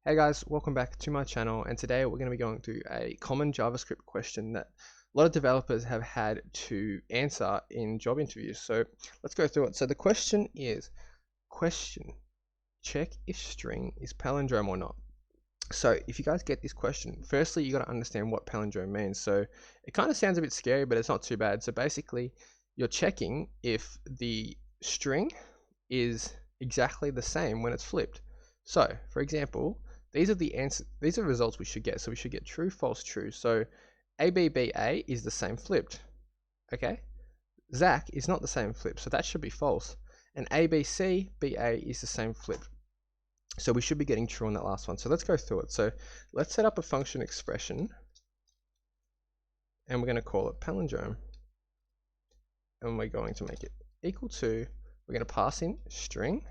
Hey guys, welcome back to my channel, and today we're going to be going through a common JavaScript question that a lot of developers have had to answer in job interviews. So let's go through it. So the question is, check if string is palindrome or not. So if you guys get this question, firstly you got to understand what palindrome means. So it kind of sounds a bit scary, but it's not too bad. So basically you're checking if the string is exactly the same when it's flipped. So for example, these are the answers, these are results we should get. So we should get true, false, true. So ABBA is the same flipped. Okay. Zach is not the same flipped, so that should be false. And ABCBA is the same flipped. So we should be getting true on that last one. So let's go through it. So let's set up a function expression, and we're going to call it palindrome. And we're going to make it equal to, we're going to pass in string,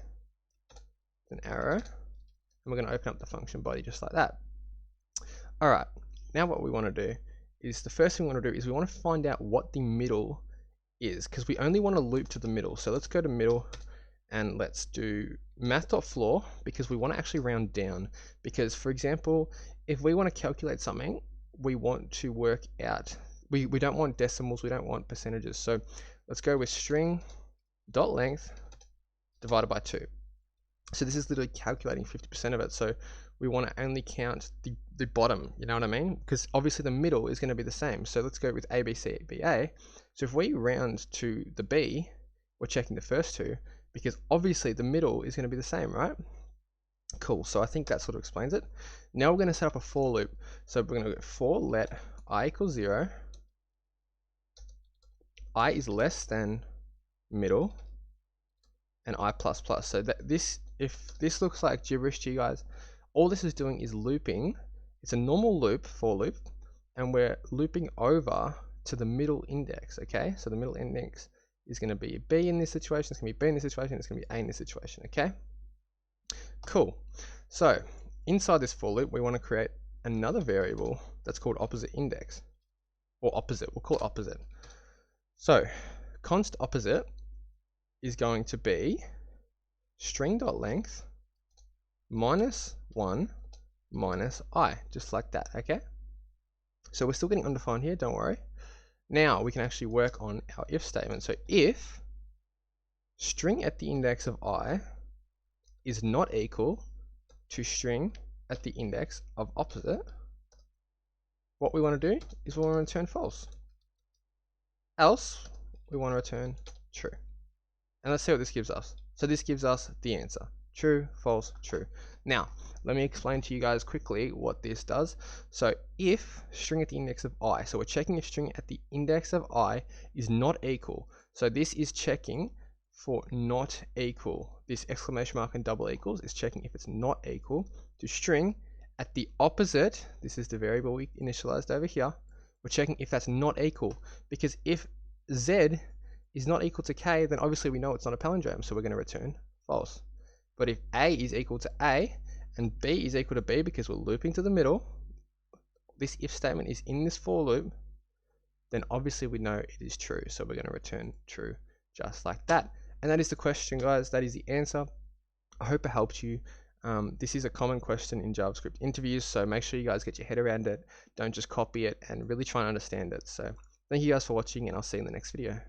an arrow, and we're going to open up the function body just like that. Alright, now what we want to do is, the first thing we want to do is we want to find out what the middle is, because we only want to loop to the middle. So let's go to middle and let's do math.floor, because we want to actually round down. Because for example, if we want to calculate something, we want to work out, we don't want decimals, we don't want percentages. So let's go with string.length divided by 2. So this is literally calculating 50% of it. So we want to only count the bottom, you know what I mean? Because obviously the middle is going to be the same. So let's go with ABCBA. So if we round to the B, we're checking the first two, because obviously the middle is going to be the same, right? Cool, so I think that sort of explains it. Now we're going to set up a for loop. So we're going to go for let I equals 0, I is less than middle, and I plus plus. So that this, if this looks like gibberish to you guys, all this is doing is looping. It's a normal loop, for loop, and we're looping over to the middle index, okay? So the middle index is going to be B in this situation, it's going to be B in this situation, it's going to be A in this situation, okay? Cool. So inside this for loop, we want to create another variable that's called opposite index, or opposite, we'll call it opposite. So const opposite is going to be string.length minus 1 minus I, just like that, okay? So we're still getting undefined here, don't worry. Now we can actually work on our if statement. So if string at the index of I is not equal to string at the index of opposite, what we want to do is we want to return false. Else, we want to return true. And let's see what this gives us. So this gives us the answer. True, false, true. Now, let me explain to you guys quickly what this does. So if string at the index of I, so we're checking if string at the index of I is not equal. So this is checking for not equal. This exclamation mark and double equals is checking if it's not equal to string at the opposite. This is the variable we initialized over here. We're checking if that's not equal, because if Z is not equal to K, then obviously we know it's not a palindrome, so we're going to return false. But if A is equal to A and B is equal to B, because we're looping to the middle, this if statement is in this for loop, then obviously we know it is true, so we're going to return true just like that. And that is the question, guys. That is the answer. I hope it helped you. This is a common question in JavaScript interviews, so make sure you guys get your head around it. Don't just copy it, and really try and understand it. So thank you guys for watching, and I'll see you in the next video.